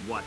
What?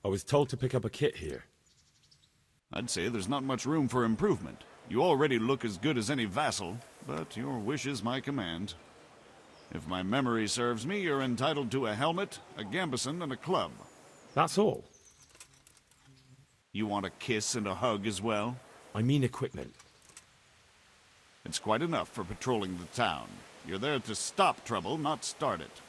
I was told to pick up a kit here. I'd say there's not much room for improvement. You already look as good as any vassal, but your wish is my command. If my memory serves me, you're entitled to a helmet, a gambeson, and a club. That's all. You want a kiss and a hug as well? I mean equipment. It's quite enough for patrolling the town. You're there to stop trouble, not start it.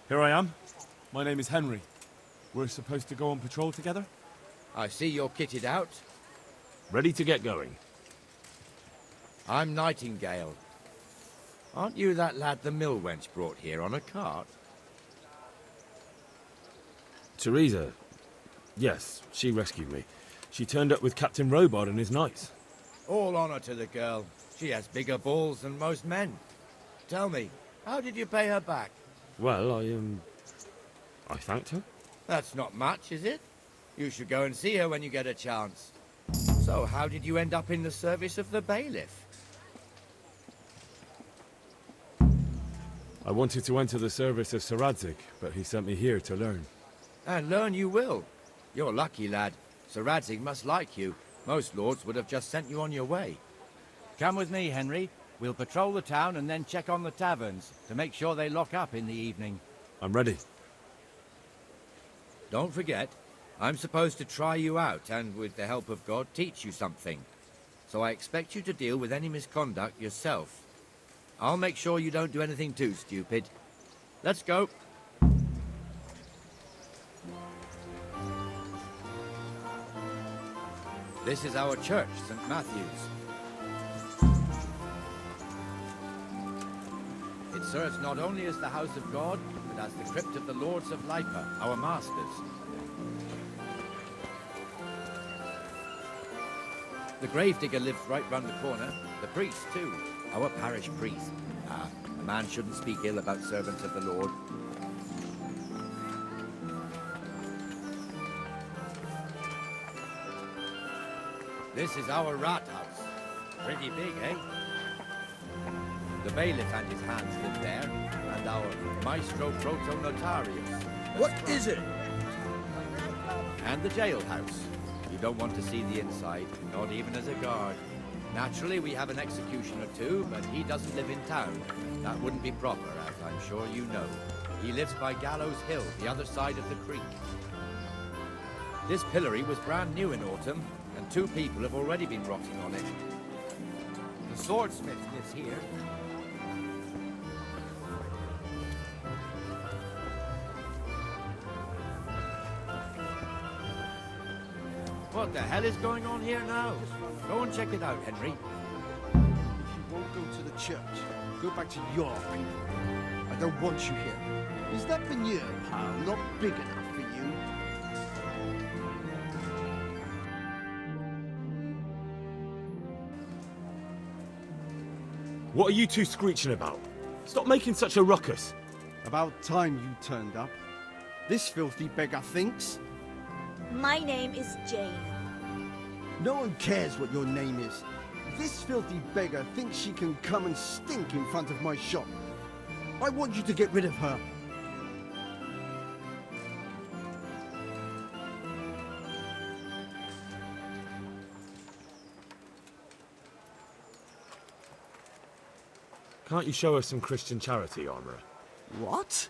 Here I am. My name is Henry. We're supposed to go on patrol together? I see you're kitted out. Ready to get going. I'm Nightingale. Aren't you that lad the mill wench brought here on a cart? Teresa. Yes, she rescued me. She turned up with Captain Robard and his knights. All honor to the girl. She has bigger balls than most men. Tell me, how did you pay her back? Well, I thanked her. That's not much, is it? You should go and see her when you get a chance. So, how did you end up in the service of the bailiff? I wanted to enter the service of Sir Radzig, but he sent me here to learn. And learn you will. You're lucky, lad. Sir Radzig must like you. Most lords would have just sent you on your way. Come with me, Henry. We'll patrol the town and then check on the taverns to make sure they lock up in the evening. I'm ready. Don't forget, I'm supposed to try you out and, with the help of God, teach you something. So I expect you to deal with any misconduct yourself. I'll make sure you don't do anything too stupid. Let's go. This is our church, St. Matthew's. It serves not only as the house of God, but as the crypt of the Lords of Lipa, our masters. The gravedigger lives right round the corner. The priest, too. Our parish priest. A man shouldn't speak ill about servants of the Lord. This is our rat house. Pretty big, eh? The bailiff and his hands live there, and our maestro proto notarius. What is it? And the jailhouse. You don't want to see the inside, not even as a guard. Naturally, we have an executioner too, but he doesn't live in town. That wouldn't be proper, as I'm sure you know. He lives by Gallows Hill, the other side of the creek. This pillory was brand new in autumn, and 2 people have already been rotting on it. The swordsmith lives here. What the hell is going on here now? Go and check it out, Henry. If you won't go to the church, go back to your people. I don't want you here. Is that veneer, pal, not big enough for you? What are you two screeching about? Stop making such a ruckus. About time you turned up. This filthy beggar thinks. My name is Jane. No one cares what your name is. This filthy beggar thinks she can come and stink in front of my shop. I want you to get rid of her. Can't you show us some Christian charity, Armourer? What?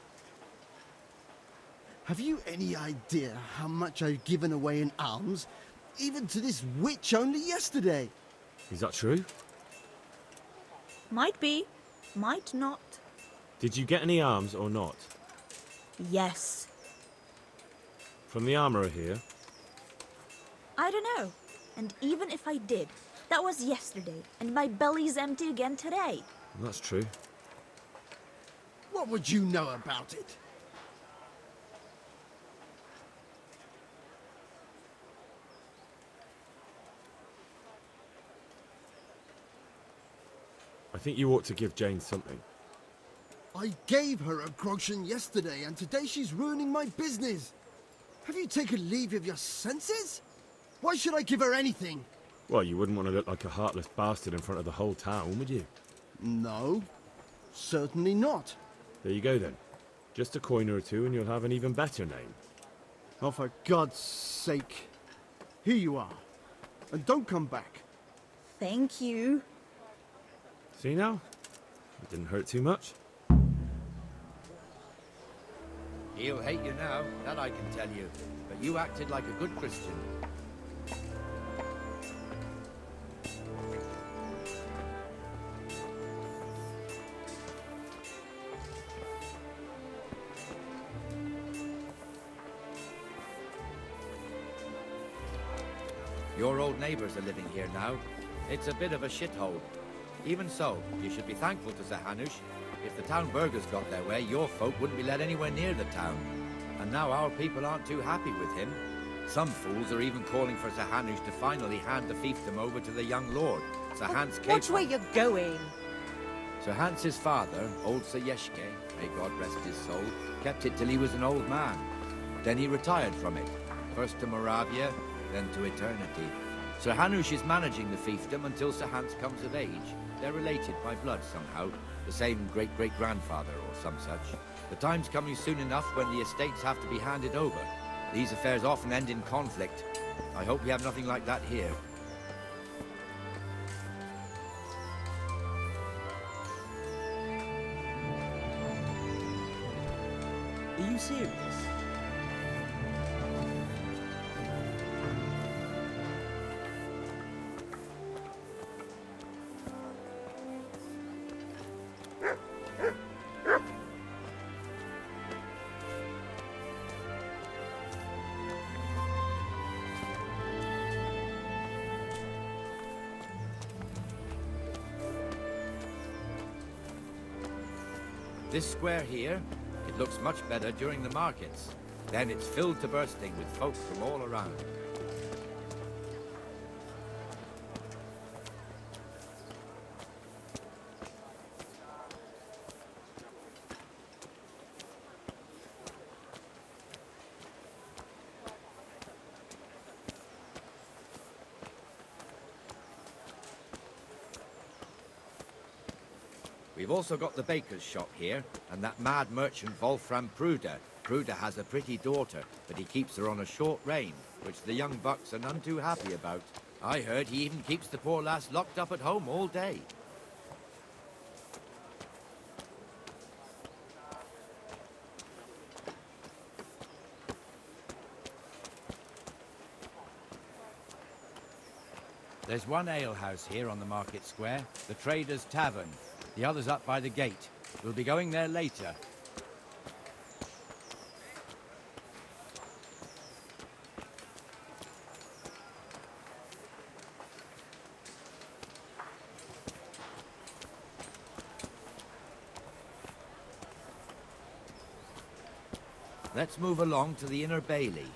Have you any idea how much I've given away in alms? Even to this witch only yesterday. Is that true? Might be, might not. Did you get any arms or not? Yes. From the Armourer here? I don't know. And even if I did, that was yesterday, and my belly's empty again today. That's true. What would you know about it? I think you ought to give Jane something. I gave her a groschen yesterday, and today she's ruining my business. Have you taken leave of your senses? Why should I give her anything? Well, you wouldn't want to look like a heartless bastard in front of the whole town, would you? No, certainly not. There you go then. Just a coin or two and you'll have an even better name. Oh, for God's sake. Here you are. And don't come back. Thank you. See now? It didn't hurt too much. He'll hate you now, that I can tell you. But you acted like a good Christian. Your old neighbours are living here now. It's a bit of a shithole. Even so, you should be thankful to Sir Hanush. If the town burghers got their way, your folk wouldn't be let anywhere near the town. And now our people aren't too happy with him. Some fools are even calling for Sir Hanush to finally hand the fiefdom over to the young lord, Sir Hans Capon. Watch where you're going. Sir Hans's father, old Sir Yeshke, may God rest his soul, kept it till he was an old man. Then he retired from it, first to Moravia, then to eternity. Sir Hanush is managing the fiefdom until Sir Hans comes of age. They're related by blood somehow, the same great-great-grandfather or some such. The time's coming soon enough when the estates have to be handed over. These affairs often end in conflict. I hope we have nothing like that here. you serious? This square here, it looks much better during the markets. Then it's filled to bursting with folk from all around. We've also got the baker's shop here, and that mad merchant Wolfram Pruder. Pruder has a pretty daughter, but he keeps her on a short rein, which the young bucks are none too happy about. I heard he even keeps the poor lass locked up at home all day. There's one alehouse here on the market square, the Trader's Tavern. The other's up by the gate. We'll be going there later. Let's move along to the Inner Bailey.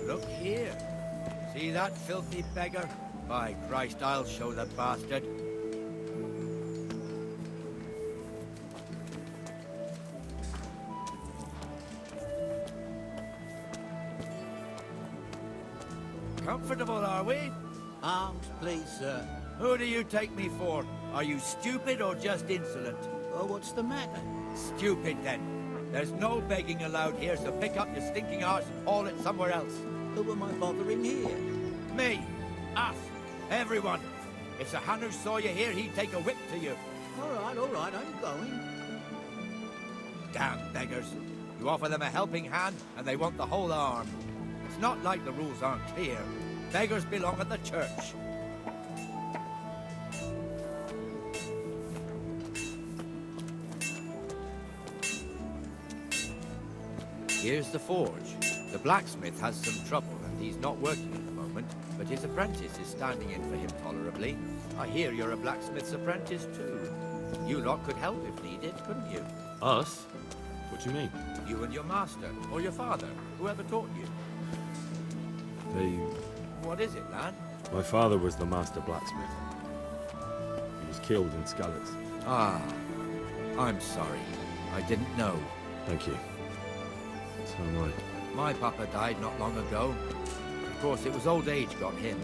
Look here. See that filthy beggar? By Christ, I'll show the bastard. Comfortable, are we? Arms, please, sir. Who do you take me for? Are you stupid or just insolent? Oh, what's the matter? Stupid, then. There's no begging allowed here, so pick up your stinking arse and haul it somewhere else. Who am I bothering here? Me. Us. Everyone. If Sir Hanush saw you here, he'd take a whip to you. All right, I'm going. Damn beggars. You offer them a helping hand, and they want the whole arm. It's not like the rules aren't clear. Beggars belong at the church. Here's the forge. The blacksmith has some trouble, and he's not working at the moment, but his apprentice is standing in for him tolerably. I hear you're a blacksmith's apprentice, too. You lot could help if needed, couldn't you? Us? What do you mean? You and your master, or your father, whoever taught you. What is it, lad? My father was the master blacksmith. He was killed in Skalitz. Ah, I'm sorry. I didn't know. Thank you. So am I. My papa died not long ago. Of course, it was old age got him.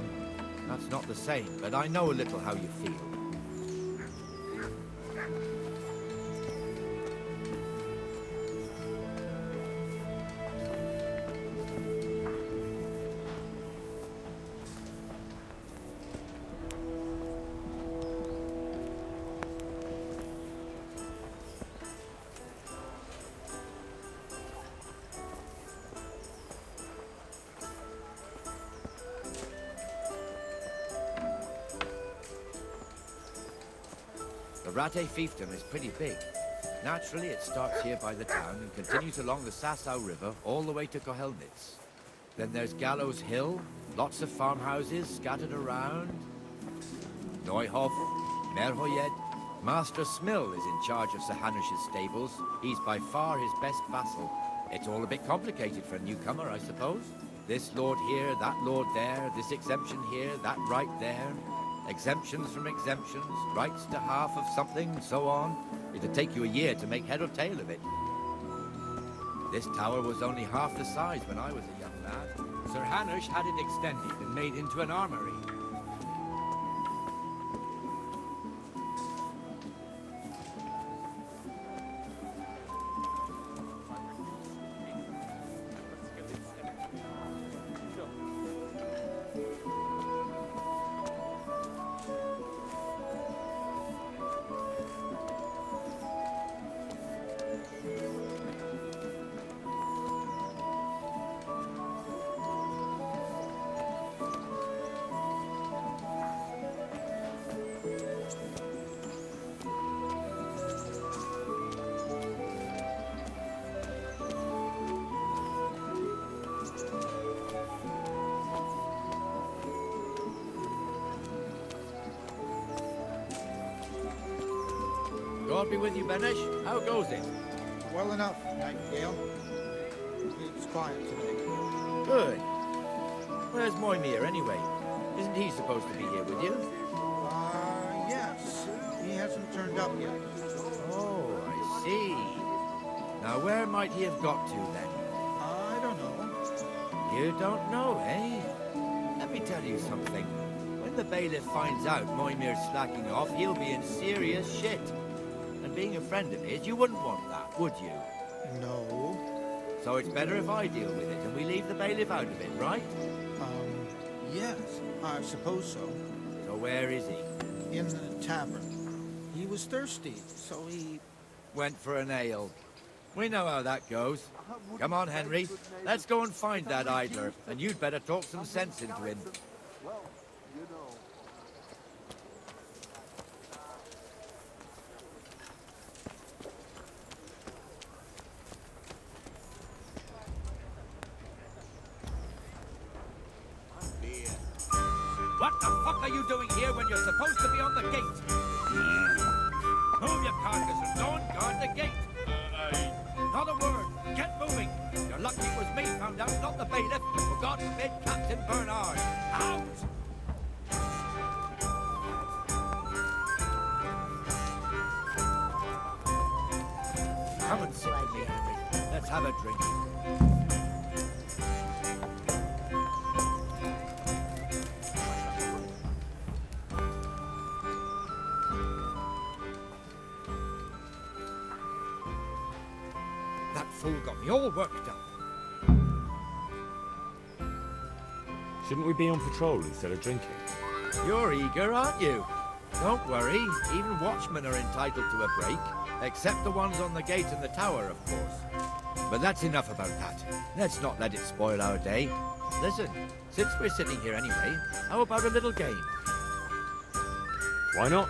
That's not the same, but I know a little how you feel. The Rate fiefdom is pretty big. Naturally, it starts here by the town and continues along the Sasau River all the way to Kohelnitz. Then there's Gallows Hill, lots of farmhouses scattered around. Neuhof, Merhoyed. Master Smill is in charge of Sir Hanush's stables. He's by far his best vassal. It's all a bit complicated for a newcomer, I suppose. This lord here, that lord there, this exemption here, that right there. Exemptions from exemptions, rights to half of something, so on. It'd take you a year to make head or tail of it. This tower was only half the size when I was a young lad. Sir Hanush had it extended and made into an armory. God be with you, Benesh. How goes it? Well enough, Nightingale. It's quiet today. Good. Where's Moimir, anyway? Isn't he supposed to be here with you? Yes. He hasn't turned up yet. Oh, I see. Now, where might he have got to, then? I don't know. You don't know, eh? Let me tell you something. When the bailiff finds out Moimir's slacking off, he'll be in serious shit. And being a friend of his, you wouldn't want that, would you? No. So it's better if I deal with it and we leave the bailiff out of it, right? Yes, I suppose so. So where is he? In the tavern. He was thirsty, so he... Went for an ale. We know how that goes. Come on, Henry. Let's go and find that idler, and you'd better talk some sense into him. What the fuck are you doing here when you're supposed to be on the gate? Move your carcass and go and guard the gate. Not a word. Get moving. You're lucky it was me found out, not the bailiff. For God forbid, Captain Bernard. Out! Come and sit with me, Henry. Let's have a drink. That fool got me all worked up. Shouldn't we be on patrol instead of drinking? You're eager, aren't you? Don't worry, even watchmen are entitled to a break, except the ones on the gate and the tower, of course. But that's enough about that. Let's not let it spoil our day. Listen, since we're sitting here anyway, how about a little game? Why not?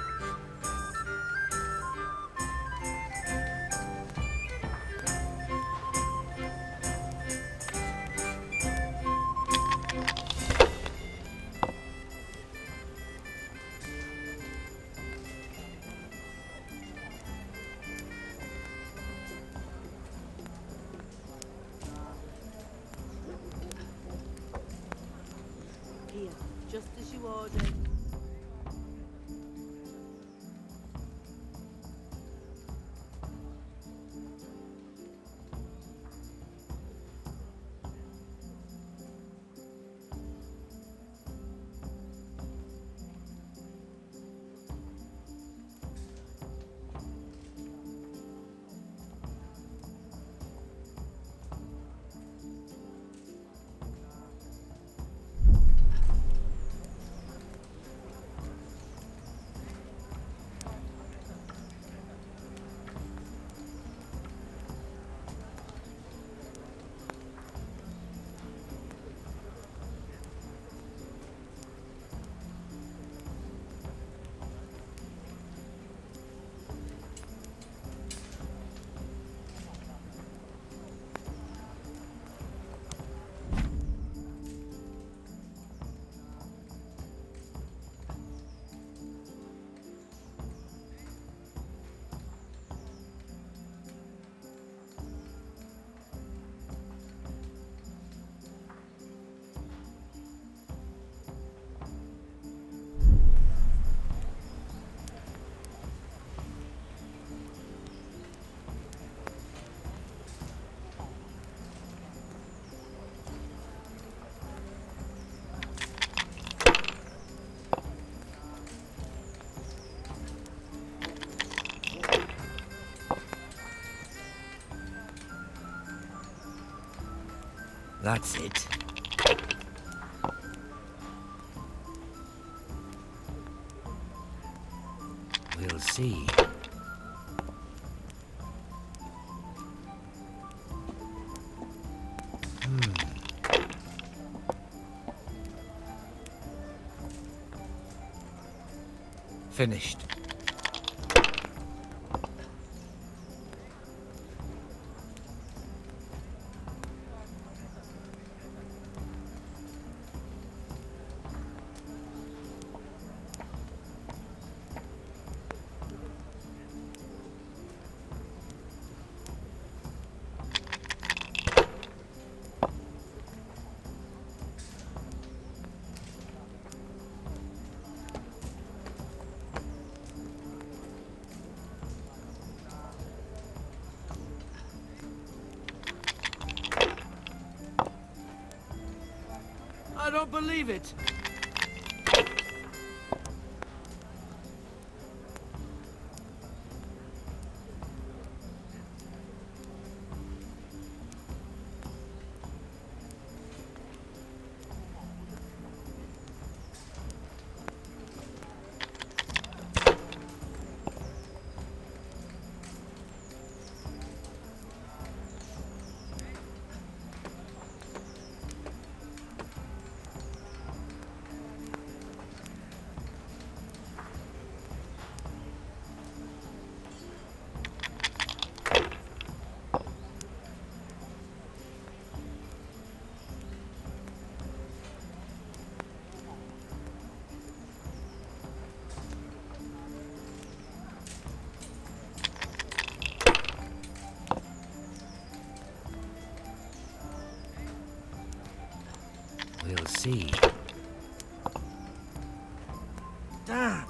Here, just as you ordered. That's it. We'll see. Finished. don't believe it. We'll see. Damn!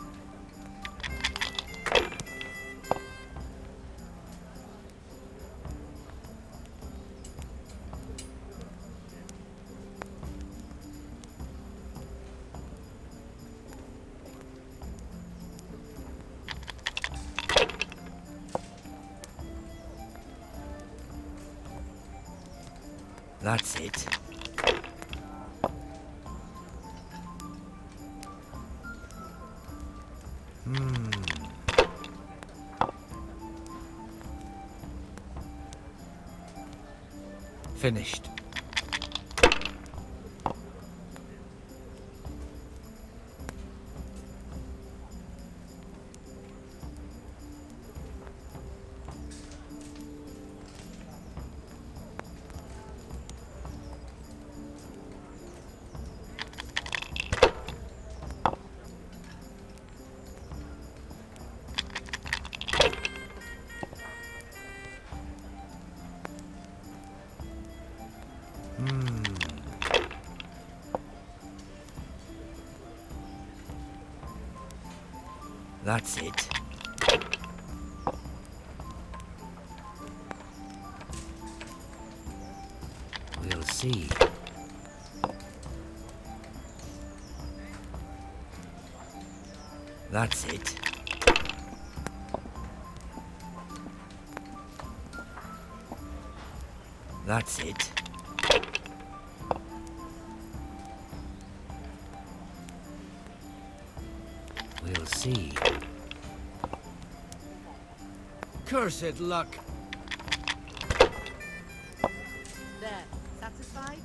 That's it. Finished. That's it. We'll see. That's it. That's it. We'll see. Cursed luck. There. Satisfied?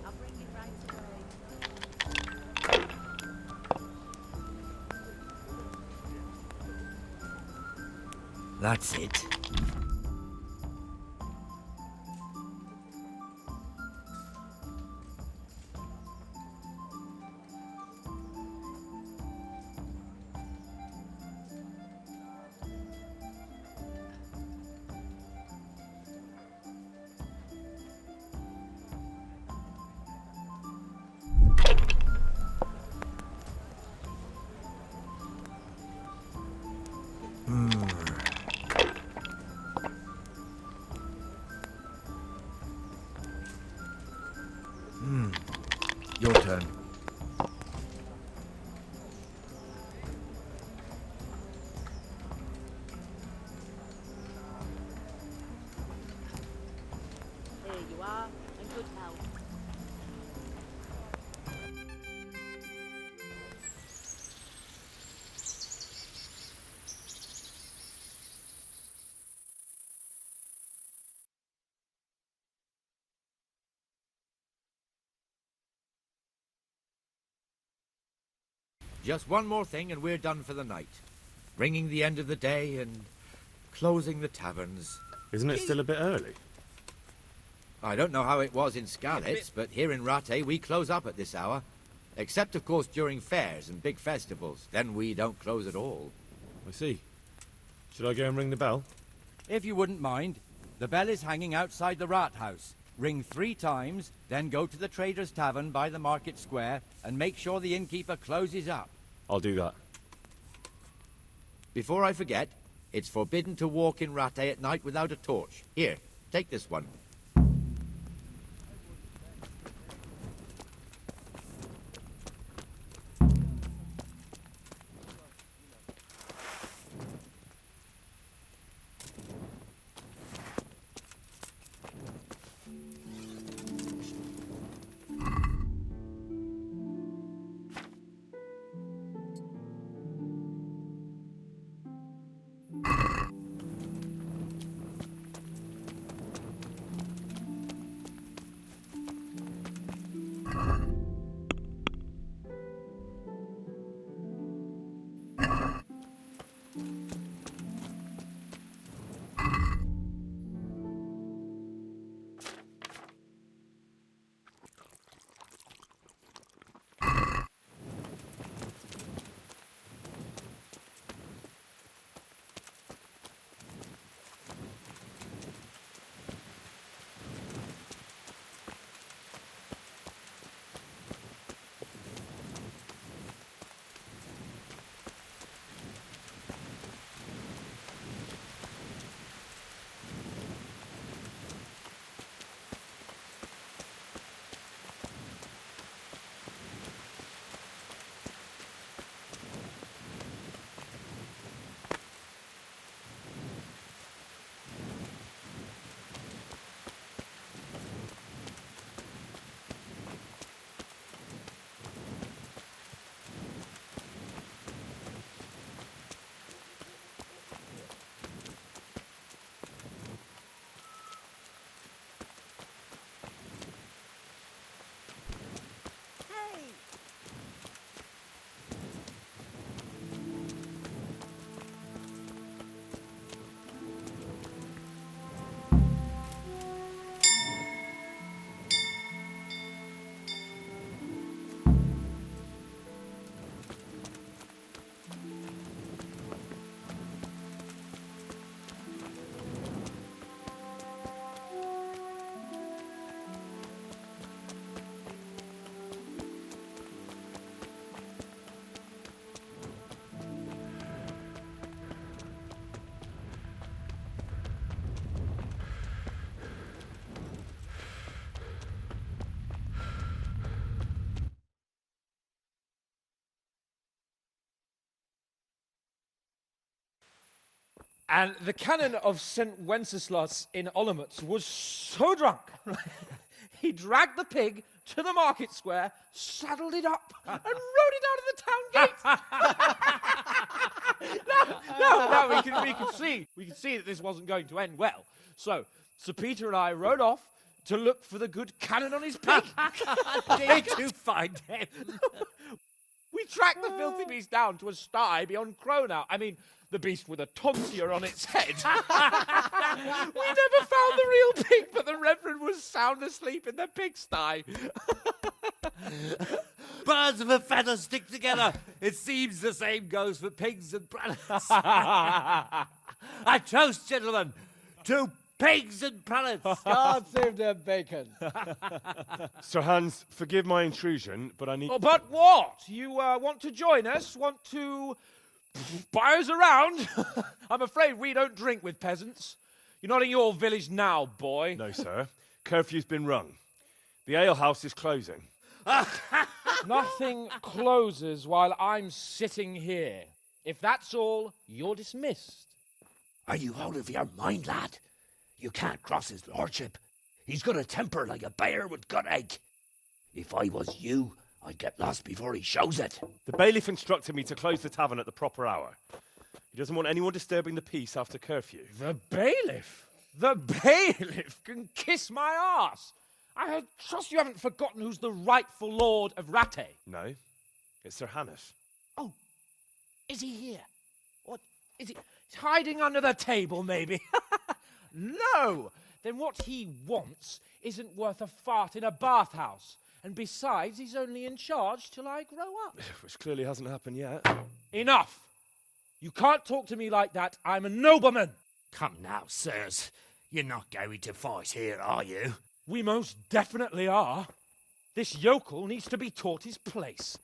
I'll bring it right away. That's it. Your turn. Here you are, in good health. Just one more thing and we're done for the night. Bringing the end of the day and closing the taverns. Isn't it still a bit early? I don't know how it was in Skalitz, but here in Rattay we close up at this hour. Except, of course, during fairs and big festivals. Then we don't close at all. I see. Should I go and ring the bell? If you wouldn't mind, the bell is hanging outside the rat house. Ring 3 times, then go to the Trader's Tavern by the Market Square and make sure the innkeeper closes up. I'll do that. Before I forget, it's forbidden to walk in Rattay at night without a torch. Here, take this one. And the canon of St. Wenceslas in Olomouc was so drunk, he dragged the pig to the market square, saddled it up, and rode it out of the town gate. No, we can see that this wasn't going to end well. So, Sir Peter and I rode off to look for the good canon on his pig. Did you find him? We tracked the filthy beast down to a sty beyond Cronau. I mean, the beast with a tonsure on its head. We never found the real pig, but the Reverend was sound asleep in the pigsty. Birds of a feather stick together. It seems the same goes for pigs and prelates. I toast, gentlemen, to pigs and prelates. God save their bacon. Sir Hans, forgive my intrusion, but I need... Oh, but what? You want to join us? Want to buy us around? I'm afraid we don't drink with peasants. You're not in your village now, boy. No, sir. Curfew's been rung. The alehouse is closing. Nothing closes while I'm sitting here. If that's all, you're dismissed. Are you out of your mind, lad? You can't cross his lordship. He's got a temper like a bear with gut ache. If I was you, I'd get lost before he shows it. The bailiff instructed me to close the tavern at the proper hour. He doesn't want anyone disturbing the peace after curfew. The bailiff? The bailiff can kiss my arse. I trust you haven't forgotten who's the rightful lord of Rattay. No, it's Sir Hannes. Oh, is he here? What, is he he's hiding under the table, maybe? No! Then what he wants isn't worth a fart in a bathhouse. And besides, he's only in charge till I grow up. Which clearly hasn't happened yet. Enough! You can't talk to me like that. I'm a nobleman. Come now, sirs. You're not going to fight here, are you? We most definitely are. This yokel needs to be taught his place.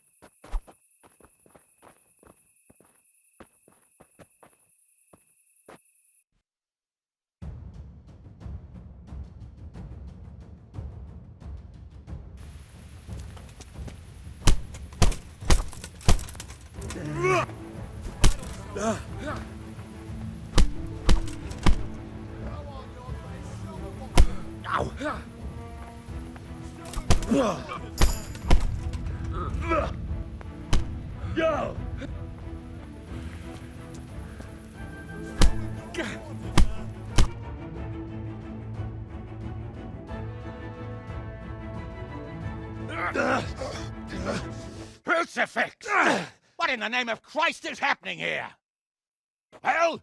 Crucifix! What in the name of Christ is happening here? Well,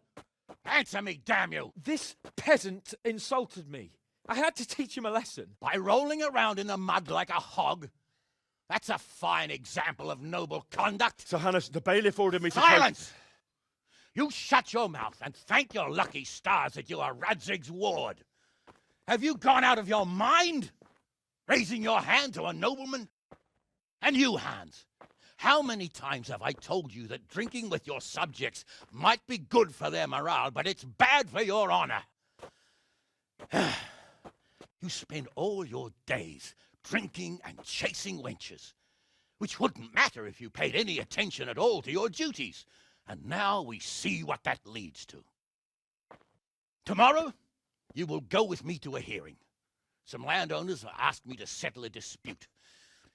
answer me, damn you! This peasant insulted me. I had to teach him a lesson. By rolling around in the mud like a hog? That's a fine example of noble conduct. Sir Hannes, the bailiff ordered me to... Silence! You shut your mouth and thank your lucky stars that you are Radzig's ward. Have you gone out of your mind? Raising your hand to a nobleman? And you, Hans, how many times have I told you that drinking with your subjects might be good for their morale, but it's bad for your honor? You spend all your days drinking and chasing wenches, which wouldn't matter if you paid any attention at all to your duties. And now we see what that leads to. Tomorrow, you will go with me to a hearing. Some landowners have asked me to settle a dispute.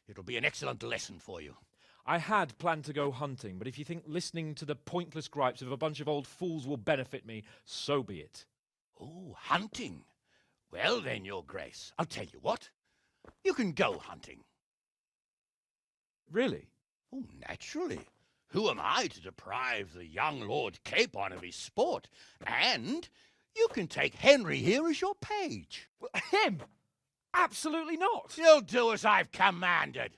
It'll be an excellent lesson for you. I had planned to go hunting, but if you think listening to the pointless gripes of a bunch of old fools will benefit me, so be it. Oh, hunting. Well then, Your Grace, I'll tell you what. You can go hunting. Really? Oh, naturally. Who am I to deprive the young Lord Capon of his sport? And you can take Henry here as your page. Him? Absolutely not. You'll do as I've commanded.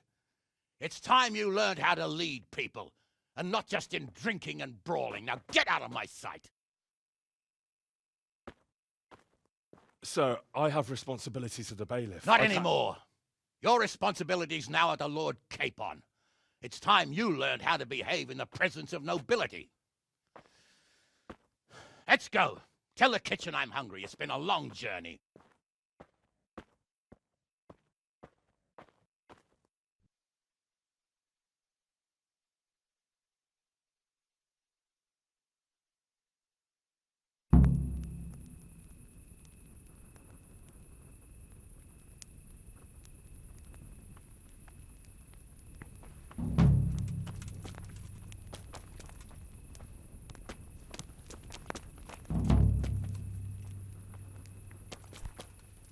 It's time you learned how to lead people, and not just in drinking and brawling. Now get out of my sight. Sir, I have responsibilities of the bailiff. Not anymore. Your responsibilities now are the Lord Capon. It's time you learned how to behave in the presence of nobility. Let's go. Tell the kitchen I'm hungry. It's been a long journey.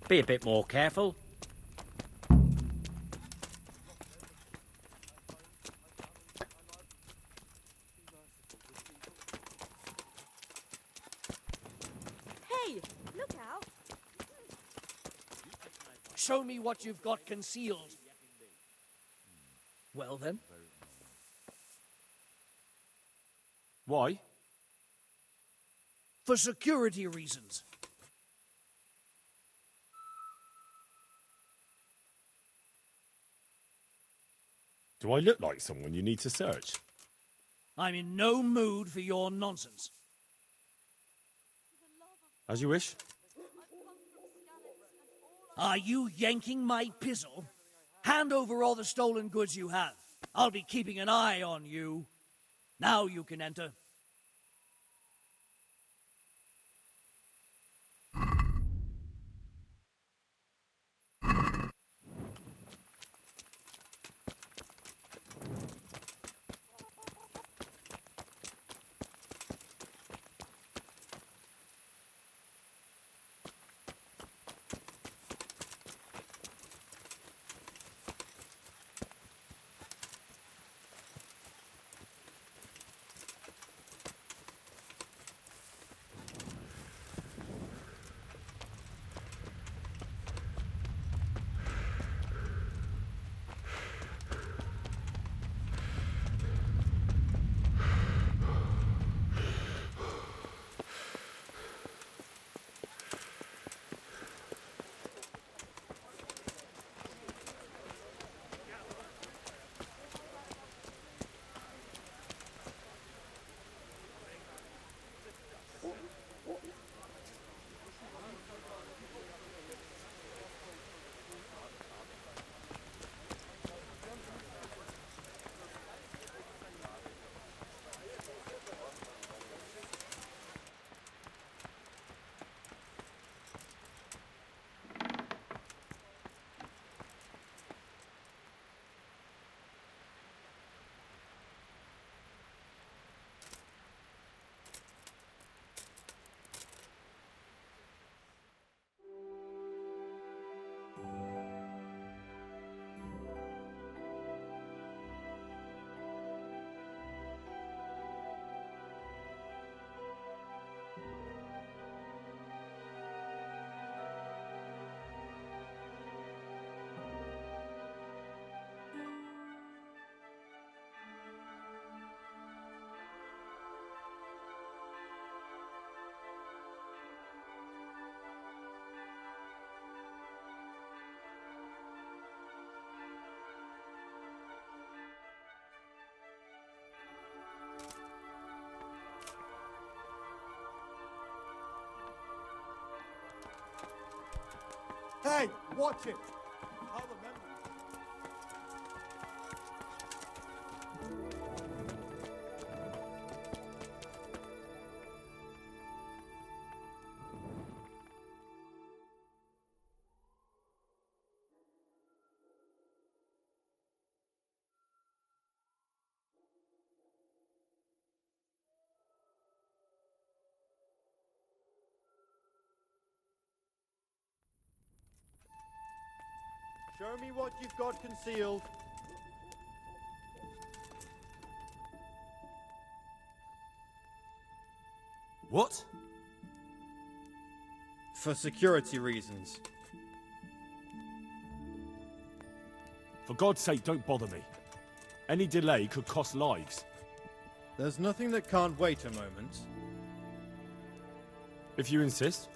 Be a bit more careful. Hey, look out. Show me what you've got concealed. Well then. Why? For security reasons. Do I look like someone you need to search? I'm in no mood for your nonsense. As you wish. Are you yanking my pizzle? Hand over all the stolen goods you have. I'll be keeping an eye on you. Now you can enter. Hey, watch it! I'll remember. Show me what you've got concealed. What? For security reasons. For God's sake, don't bother me. Any delay could cost lives. There's nothing that can't wait a moment. If you insist.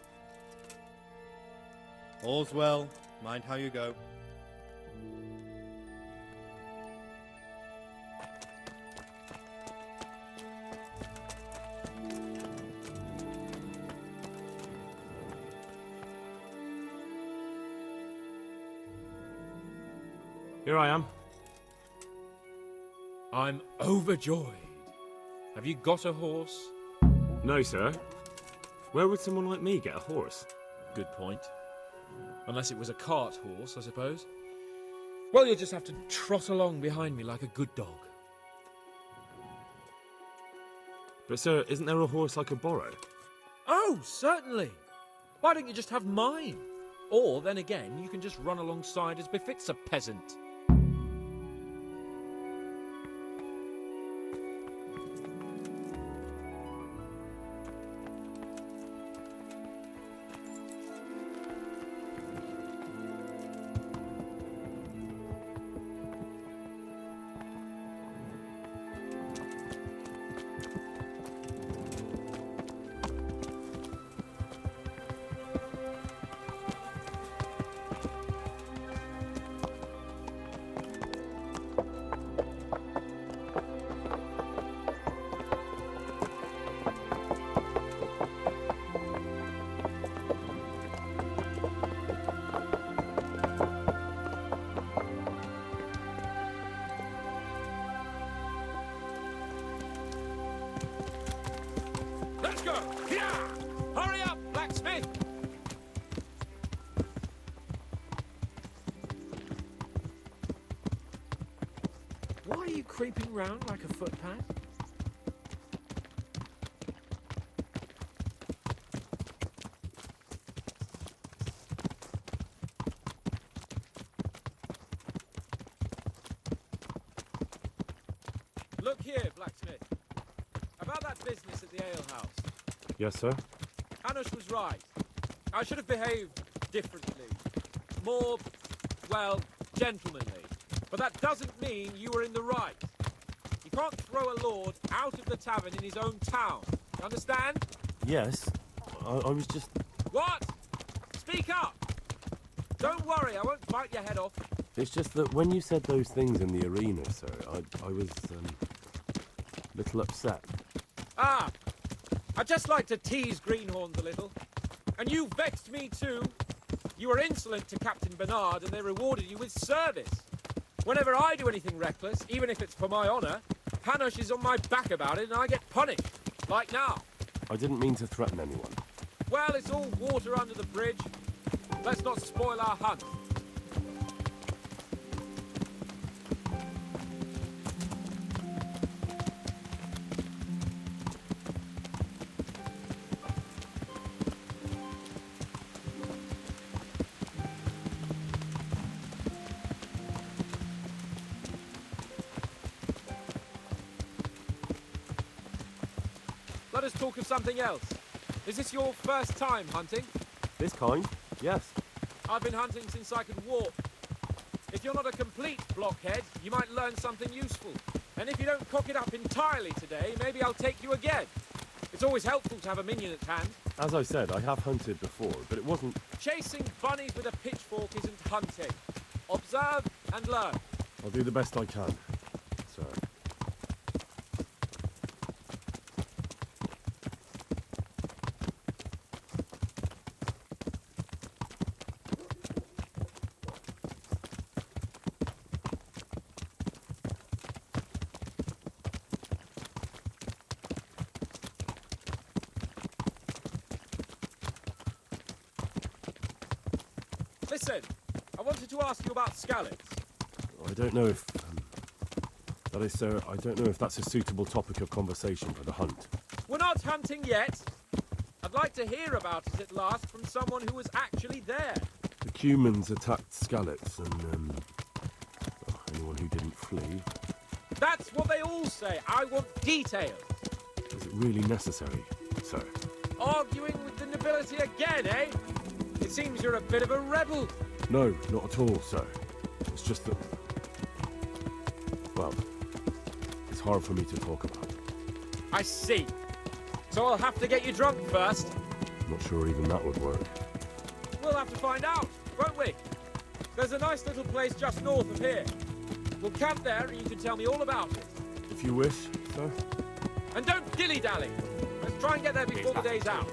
All's well. Mind how you go. Here I am. I'm overjoyed. Have you got a horse? No, sir. Where would someone like me get a horse? Good point. Unless it was a cart horse, I suppose. Well, you'll just have to trot along behind me like a good dog. But, sir, isn't there a horse I could borrow? Oh, certainly. Why don't you just have mine? Or, then again, you can just run alongside as befits a peasant. Let's go! Yeah! Hurry up, blacksmith! Why are you creeping round like a footpad? Look here, blacksmith. About that business at the alehouse. Yes, sir. Hanush was right. I should have behaved differently. More, well, gentlemanly. But that doesn't mean you were in the right. You can't throw a lord out of the tavern in his own town. You understand? Yes. I was just... What? Speak up! Don't worry, I won't bite your head off. It's just that when you said those things in the arena, sir, I was, a little upset. Ah! I just like to tease greenhorns a little. And you vexed me too. You were insolent to Captain Bernard and they rewarded you with service. Whenever I do anything reckless, even if it's for my honour, Hanush is on my back about it and I get punished. Like now. I didn't mean to threaten anyone. Well, it's all water under the bridge. Let's not spoil our hunt. Let us talk of something else. Is this your first time hunting? This kind? Yes. I've been hunting since I could walk. If you're not a complete blockhead, you might learn something useful. And if you don't cock it up entirely today, maybe I'll take you again. It's always helpful to have a minion at hand. As I said, I have hunted before, but it wasn't... Chasing bunnies with a pitchfork isn't hunting. Observe and learn. I'll do the best I can, sir. Listen, I wanted to ask you about scallops. I don't know if... that is, sir, I don't know if that's a suitable topic of conversation for the hunt. We're not hunting yet. I'd like to hear about it at last from someone who was actually there. The Cumans attacked Scallops and, anyone who didn't flee. That's what they all say. I want details. Is it really necessary, sir? Arguing with the nobility again, eh? It seems you're a bit of a rebel. No, not at all, sir. It's just that... well, it's hard for me to talk about. I see. So I'll have to get you drunk first. Not sure even that would work. We'll have to find out, won't we? There's a nice little place just north of here. We'll camp there and you can tell me all about it. If you wish, sir. And don't dilly-dally. Let's try and get there before the day's out.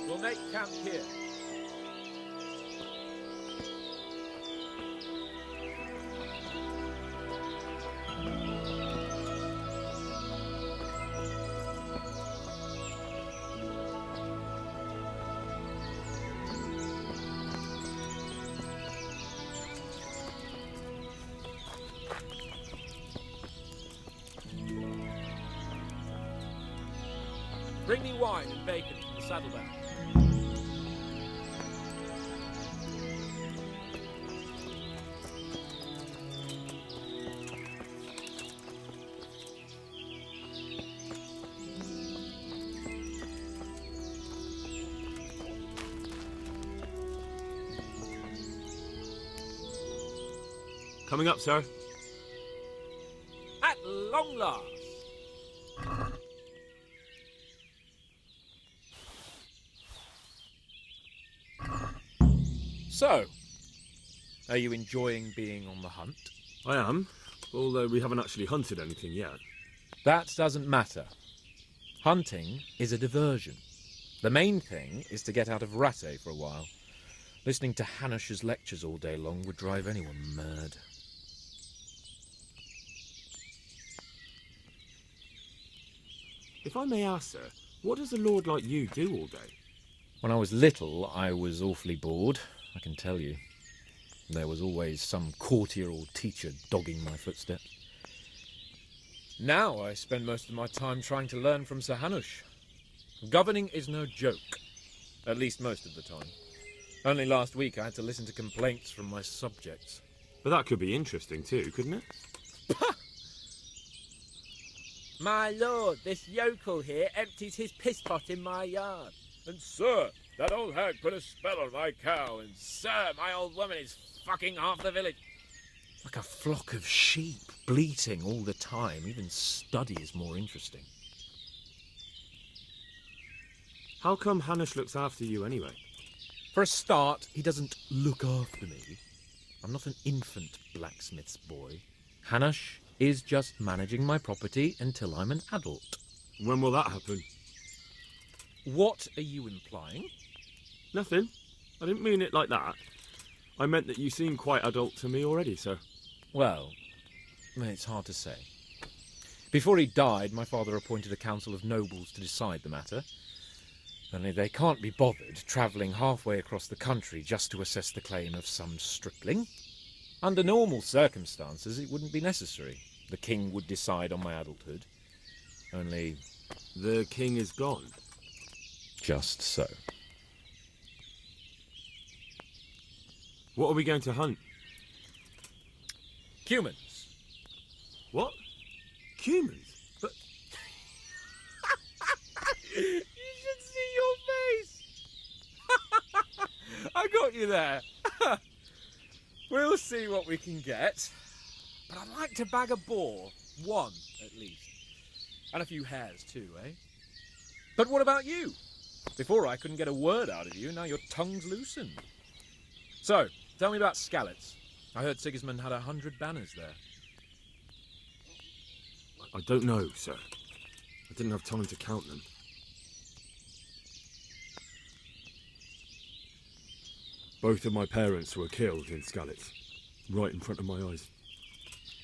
We'll make camp here. Bring me wine and bacon from the saddlebag. Coming up, sir. At long last. So, are you enjoying being on the hunt? I am, although we haven't actually hunted anything yet. That doesn't matter. Hunting is a diversion. The main thing is to get out of Rattay for a while. Listening to Hanush's lectures all day long would drive anyone mad. If I may ask, sir, what does a lord like you do all day? When I was little, I was awfully bored, I can tell you. There was always some courtier or teacher dogging my footsteps. Now I spend most of my time trying to learn from Sir Hanush. Governing is no joke, at least most of the time. Only last week I had to listen to complaints from my subjects. But that could be interesting too, couldn't it? My lord, this yokel here empties his piss pot in my yard. And sir, that old hag put a spell on my cow, and Sir, my old woman is fucking half the village. Like a flock of sheep, bleating all the time. Even study is more interesting. How come Hanush looks after you anyway? For a start, he doesn't look after me. I'm not an infant blacksmith's boy. Hanush is just managing my property until I'm an adult. When will that happen? What are you implying? Nothing. I didn't mean it like that. I meant that you seem quite adult to me already, sir. Well, it's hard to say. Before he died, my father appointed a council of nobles to decide the matter. Only they can't be bothered travelling halfway across the country just to assess the claim of some stripling. Under normal circumstances, it wouldn't be necessary. The king would decide on my adulthood. Only... The king is gone. Just so. What are we going to hunt? Cumans. What? Cumans? But You should see your face. I got you there. We'll see what we can get. But I'd like to bag a boar. One, at least. And a few hares, too, eh? But what about you? Before I couldn't get a word out of you, now your tongue's loosened. So, tell me about Skalitz. I heard Sigismund had 100 banners there. I don't know, sir. I didn't have time to count them. Both of my parents were killed in Skalitz, right in front of my eyes.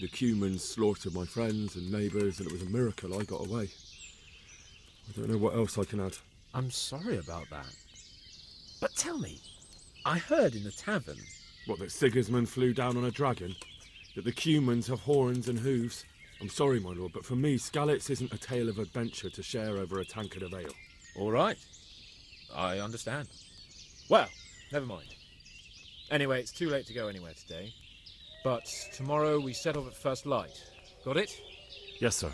The Cumans slaughtered my friends and neighbours, and it was a miracle I got away. I don't know what else I can add. I'm sorry about that. But tell me, I heard in the tavern... What, that Sigismund flew down on a dragon? That the Cumans have horns and hooves? I'm sorry, my lord, but for me, Skalitz isn't a tale of adventure to share over a tankard of ale. All right. I understand. Well, never mind. Anyway, it's too late to go anywhere today. But tomorrow we set off at first light. Got it? Yes, sir.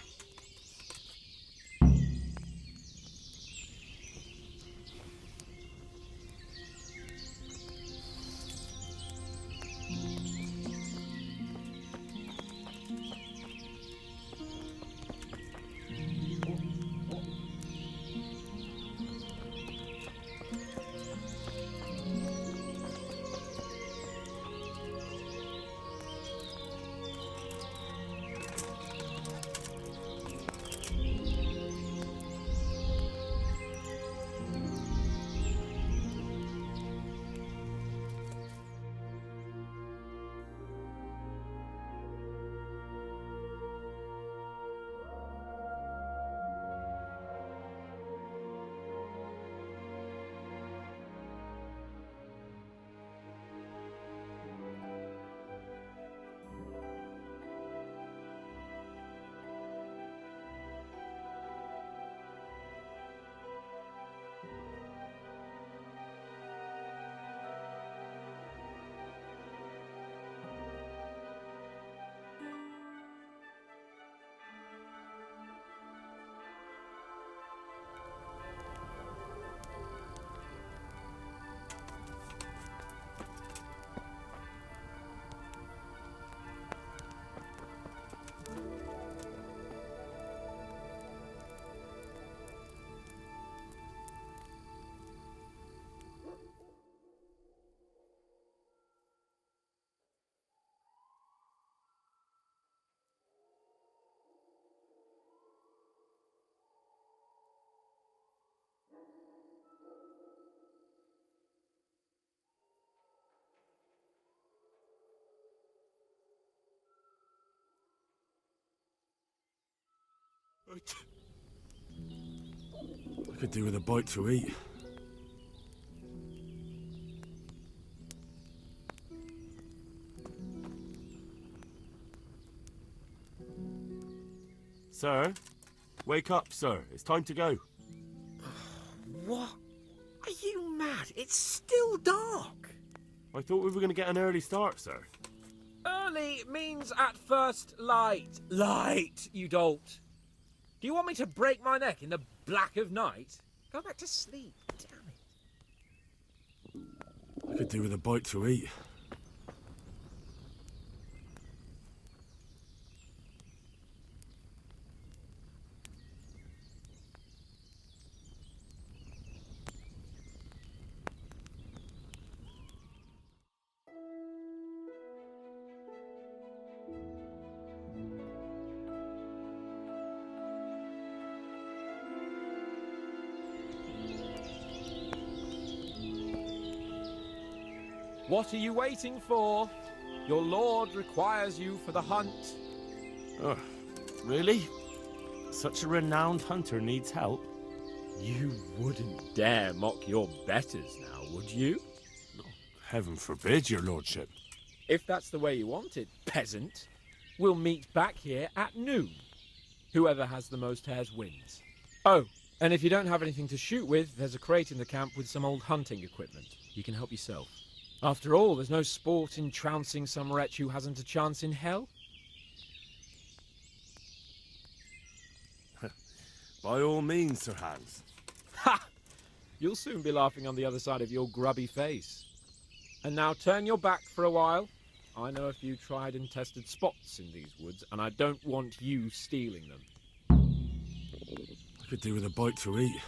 I could do with a bite to eat. Sir? Wake up, sir. It's time to go. What? Are you mad? It's still dark. I thought we were going to get an early start, sir. Early means at first light. Light, you dolt. Do you want me to break my neck in the black of night? Go back to sleep. Damn it. I could do with a bite to eat. What are you waiting for? Your lord requires you for the hunt. Oh, really? Such a renowned hunter needs help? You wouldn't dare mock your betters now, would you? Oh, heaven forbid, your lordship. If that's the way you want it, peasant, we'll meet back here at noon. Whoever has the most hares wins. Oh, and if you don't have anything to shoot with, there's a crate in the camp with some old hunting equipment. You can help yourself. After all, there's no sport in trouncing some wretch who hasn't a chance in hell. By all means, Sir Hans. Ha! You'll soon be laughing on the other side of your grubby face. And now turn your back for a while. I know a few tried and tested spots in these woods, and I don't want you stealing them. I could do with a bite to eat.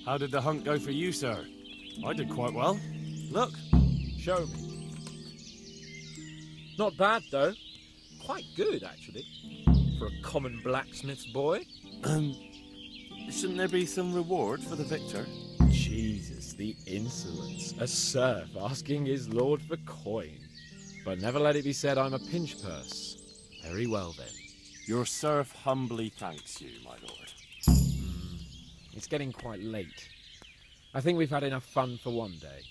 How did the hunt go for you, sir? I did quite well. Look. Show me. Not bad, though. Quite good, actually. For a common blacksmith's boy. Shouldn't there be some reward for the victor? Jesus, the insolence. A serf asking his lord for coin. But never let it be said I'm a pinch purse. Very well, then. Your serf humbly thanks you, my lord. It's getting quite late. I think we've had enough fun for one day.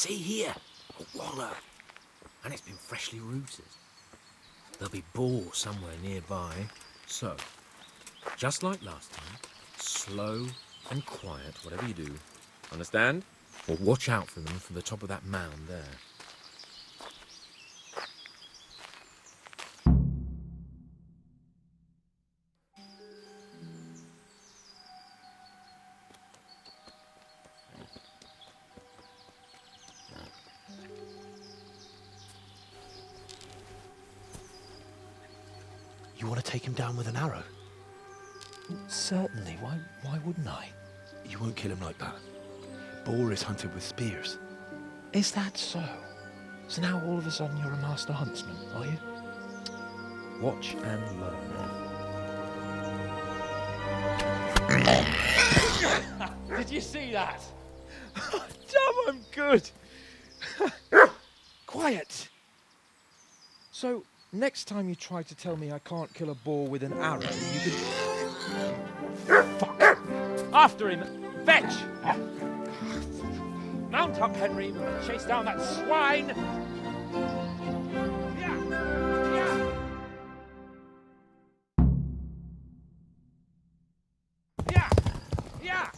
See here, a wallow. And it's been freshly rooted. There'll be boar somewhere nearby. So, just like last time, slow and quiet, whatever you do. Understand? Or watch out for them from the top of that mound there. You want to take him down with an arrow? Certainly. Why wouldn't I? You won't kill him like that. boar is hunted with spears. Is that so? So now all of a sudden you're a master huntsman, are you? Watch and learn. Did you see that? Damn, I'm good. Quiet. So, next time you try to tell me I can't kill a boar with an arrow, you can... Fuck! After him! Fetch! Mount up, Henry. We're going to chase down that swine! Yeah! Yeah! Yeah! Yeah!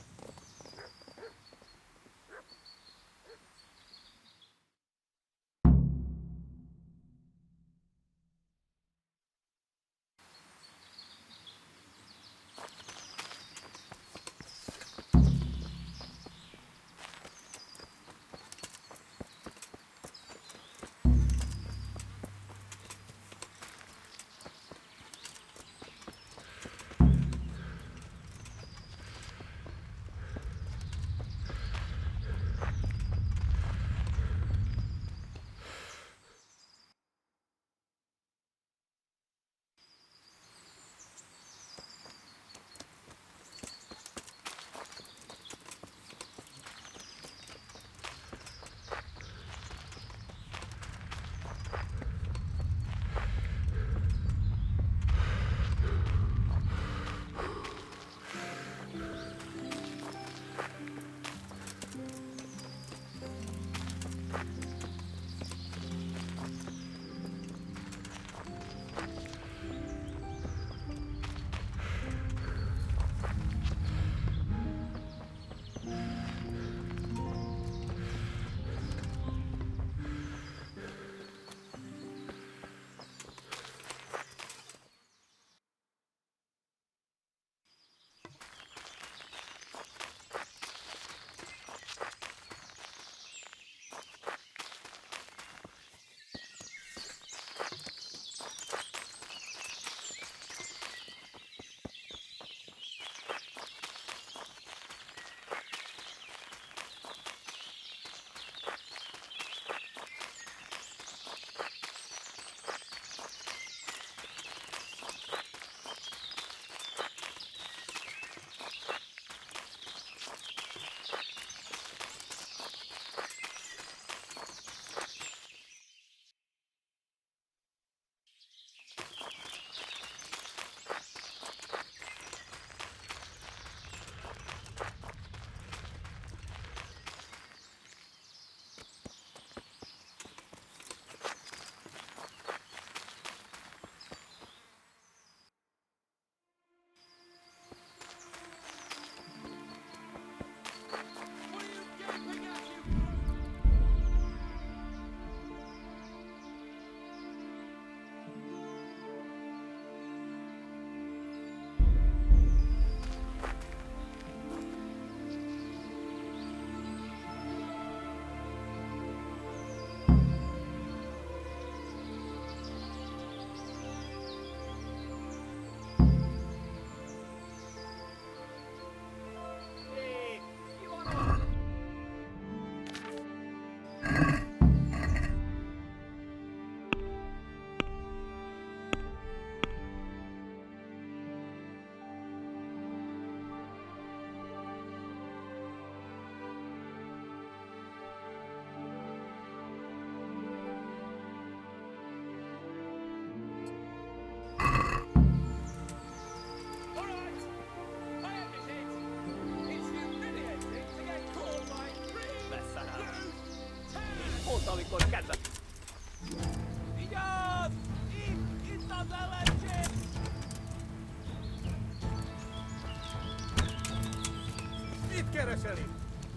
Mit kereselit?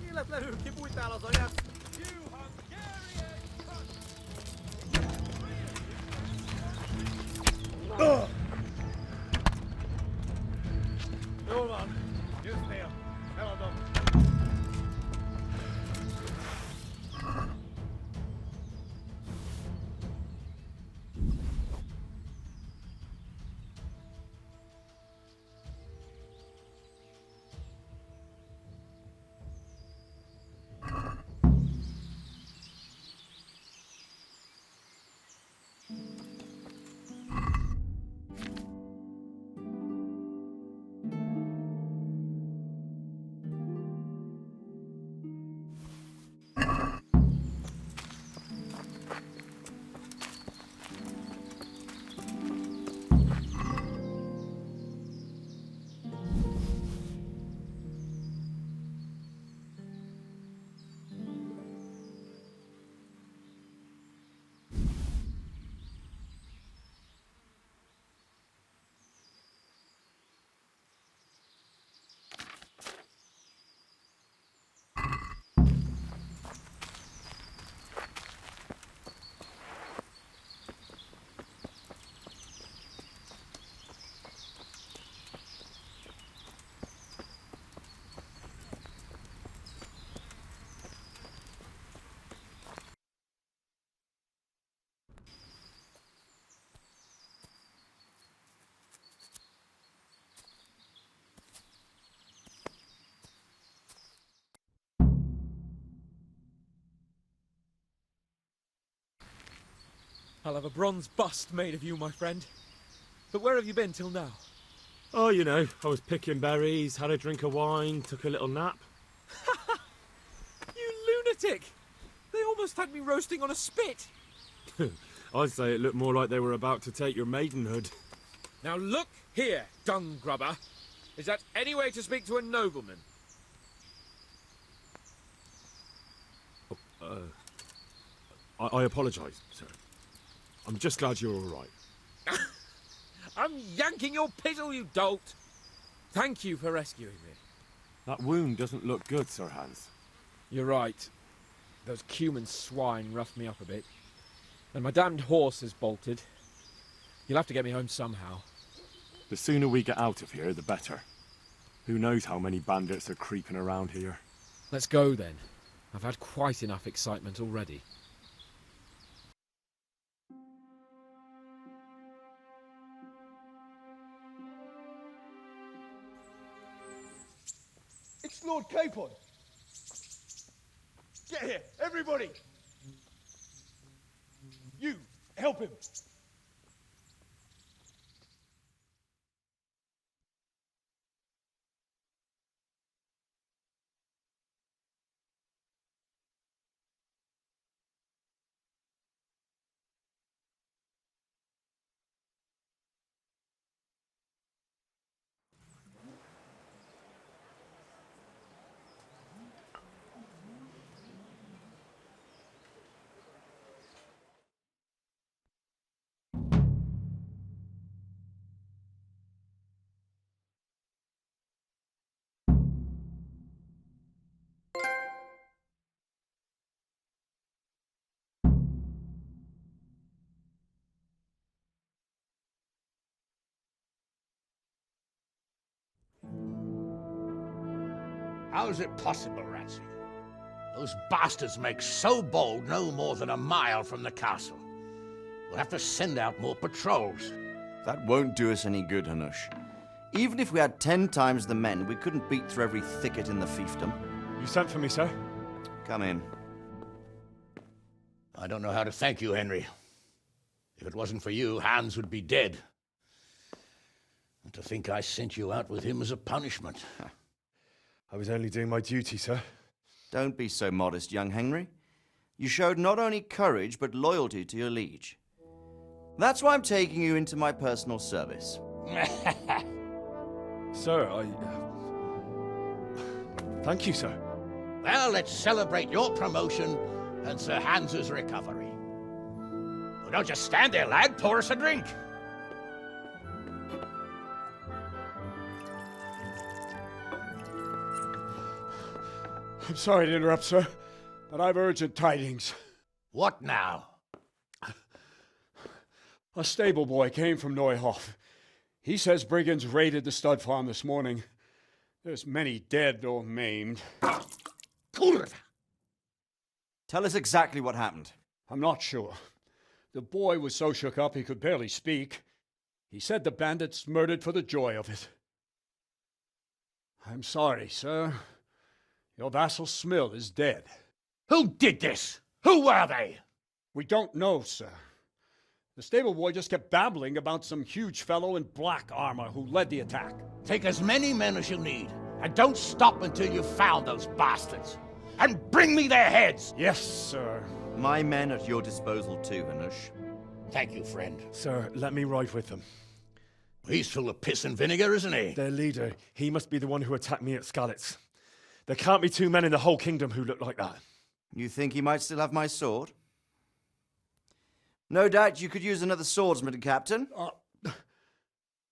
Illetlenül kibújtál az anyád? Jól van, győztél, feladom. I'll have a bronze bust made of you, my friend. But where have you been till now? Oh, you know, I was picking berries, had a drink of wine, took a little nap. You lunatic! They almost had me roasting on a spit. I'd say it looked more like they were about to take your maidenhood. Now look here, dung grubber. Is that any way to speak to a nobleman? I apologise, sir. I'm just glad you're all right. I'm yanking your pizzle, you dolt! Thank you for rescuing me. That wound doesn't look good, Sir Hans. You're right. Those cumin swine roughed me up a bit. And my damned horse is bolted. You'll have to get me home somehow. The sooner we get out of here, the better. Who knows how many bandits are creeping around here. Let's go then. I've had quite enough excitement already. It's Lord Capon. Get here, everybody. You, help him. How is it possible, Ratsy? Those bastards make so bold no more than a mile from the castle. We'll have to send out more patrols. That won't do us any good, Hanush. Even if we had 10 times the men, we couldn't beat through every thicket in the fiefdom. You sent for me, sir? Come in. I don't know how to thank you, Henry. If it wasn't for you, Hans would be dead. And to think I sent you out with him as a punishment. I was only doing my duty, sir. Don't be so modest, young Henry. You showed not only courage, but loyalty to your liege. That's why I'm taking you into my personal service. Sir, thank you, sir. Well, let's celebrate your promotion and Sir Hans's recovery. Well, don't just stand there, lad. Pour us a drink. I'm sorry to interrupt, sir, but I've urgent tidings. What now? A stable boy came from Neuhof. He says brigands raided the stud farm this morning. There's many dead or maimed. Tell us exactly what happened. I'm not sure. The boy was so shook up he could barely speak. He said the bandits murdered for the joy of it. I'm sorry, sir. Your vassal Smill is dead. Who did this? Who were they? We don't know, sir. The stable boy just kept babbling about some huge fellow in black armor who led the attack. Take as many men as you need, and don't stop until you've found those bastards. And bring me their heads! Yes, sir. My men at your disposal too, Hanush. Thank you, friend. Sir, let me ride with them. He's full of piss and vinegar, isn't he? Their leader, he must be the one who attacked me at Skalitz. There can't be two men in the whole kingdom who look like that. You think he might still have my sword? No doubt you could use another swordsman, Captain.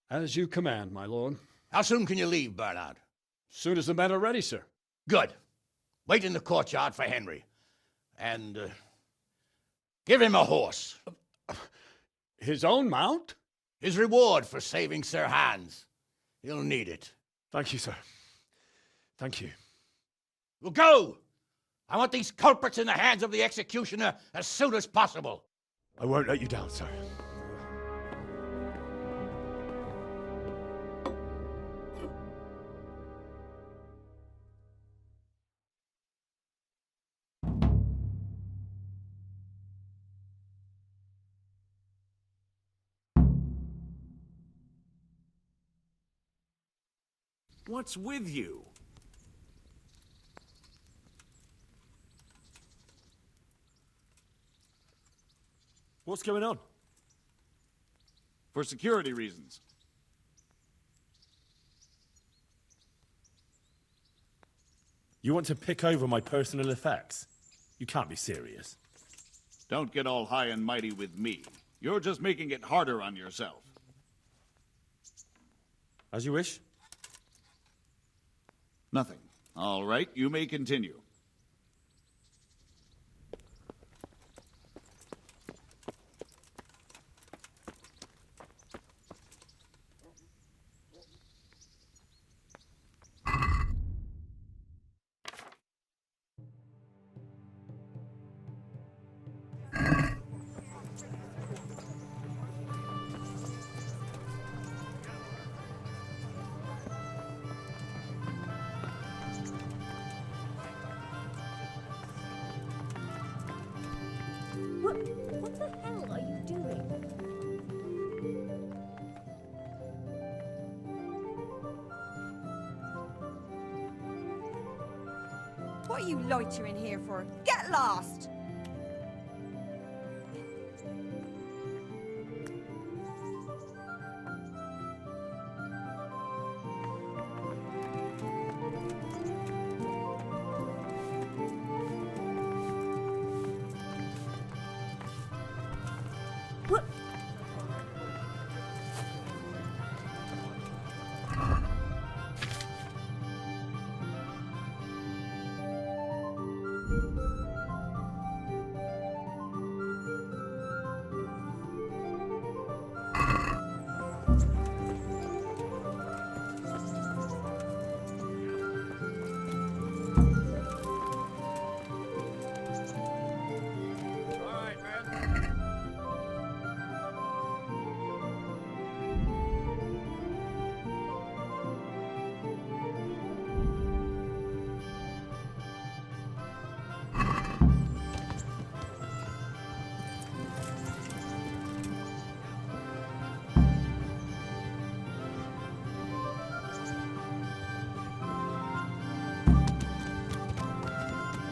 As you command, my lord. How soon can you leave, Bernard? Soon as the men are ready, sir. Good. Wait in the courtyard for Henry. And give him a horse. His own mount? His reward for saving Sir Hans. He'll need it. Thank you, sir. Thank you. Well, go! I want these culprits in the hands of the executioner as soon as possible. I won't let you down, sir. What's with you? What's going on? For security reasons. You want to pick over my personal effects? You can't be serious. Don't get all high and mighty with me. You're just making it harder on yourself. As you wish. Nothing. All right, you may continue. What the hell are you doing? What are you loitering here for? Get lost! What?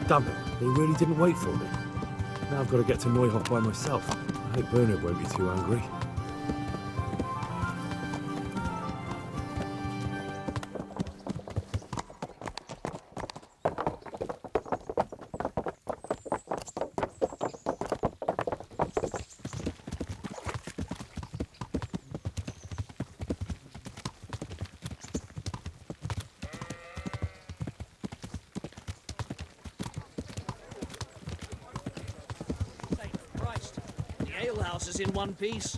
Damn it, they really didn't wait for me. Now I've got to get to Neuhof by myself. I hope Bernard won't be too angry. Christ, the alehouse is in one piece.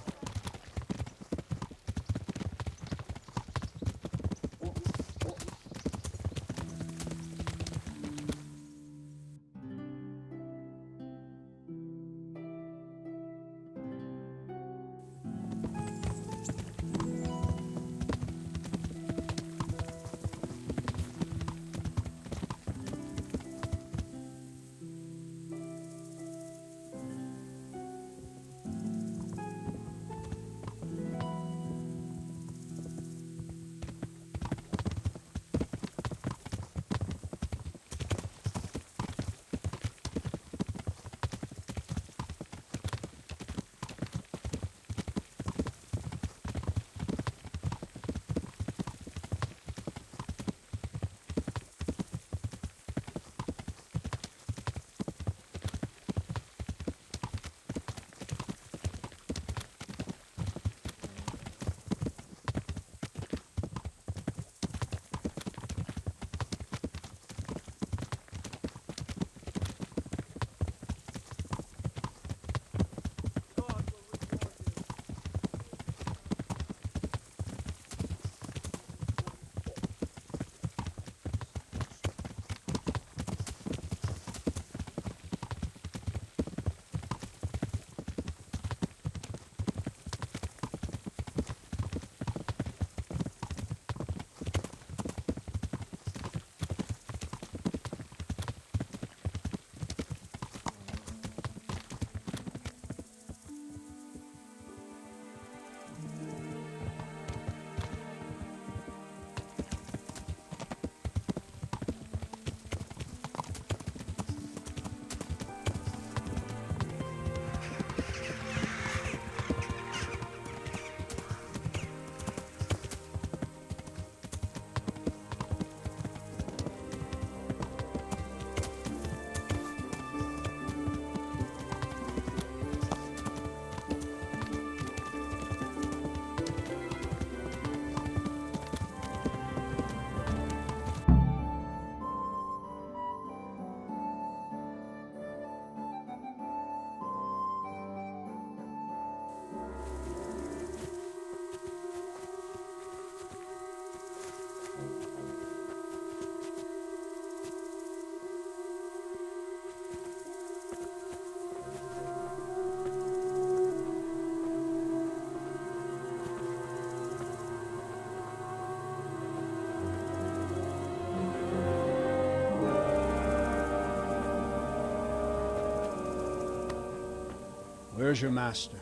Where's your master?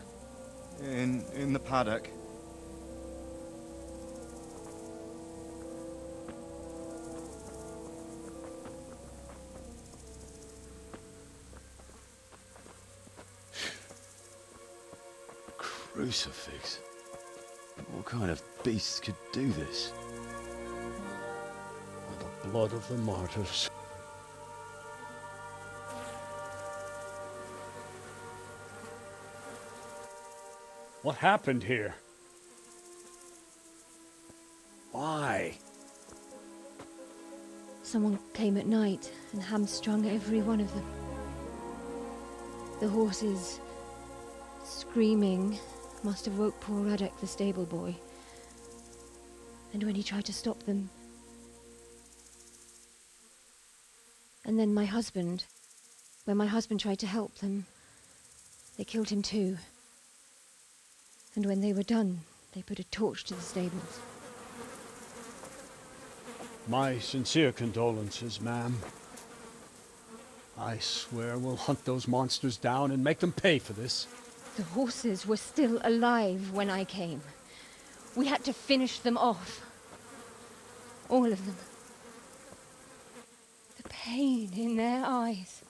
In the paddock. Crucifix? What kind of beast could do this? The blood of the martyrs. What happened here? Why? Someone came at night and hamstrung every one of them. The horses, screaming, must have woke poor Radek, the stable boy. And when he tried to stop them... And then my husband, when my husband tried to help them, they killed him too. And when they were done, they put a torch to the stables. My sincere condolences, ma'am. I swear we'll hunt those monsters down and make them pay for this. The horses were still alive when I came. We had to finish them off. All of them. The pain in their eyes.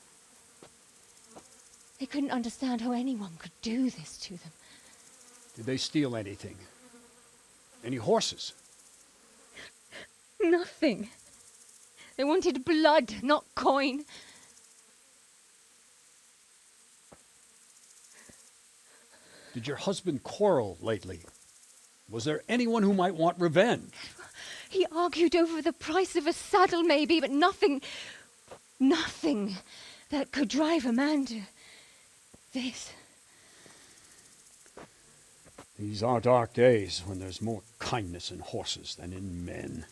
They couldn't understand how anyone could do this to them. Did they steal anything? Any horses? Nothing. They wanted blood, not coin. Did your husband quarrel lately? Was there anyone who might want revenge? He argued over the price of a saddle, maybe, but nothing that could drive a man to this. These are dark days when there's more kindness in horses than in men.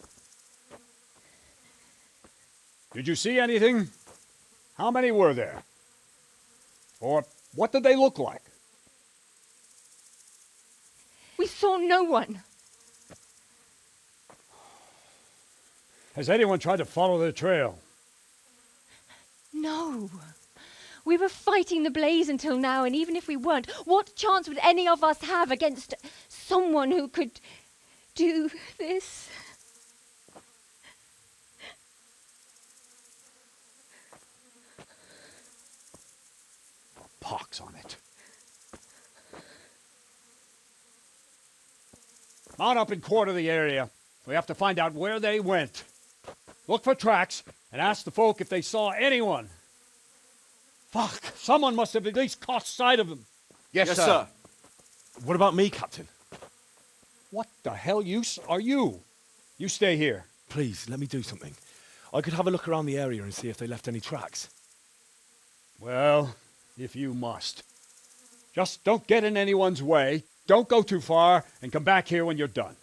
Did you see anything? How many were there? Or what did they look like? We saw no one. Has anyone tried to follow their trail? No. We were fighting the blaze until now, and even if we weren't, what chance would any of us have against someone who could do this? Pox on it. Mount up and quarter the area. We have to find out where they went. Look for tracks and ask the folk if they saw anyone. Fuck! Someone must have at least caught sight of them. Yes, sir. What about me, Captain? What the hell use are you? You stay here. Please, let me do something. I could have a look around the area and see if they left any tracks. Well, if you must. Just don't get in anyone's way, don't go too far, and come back here when you're done.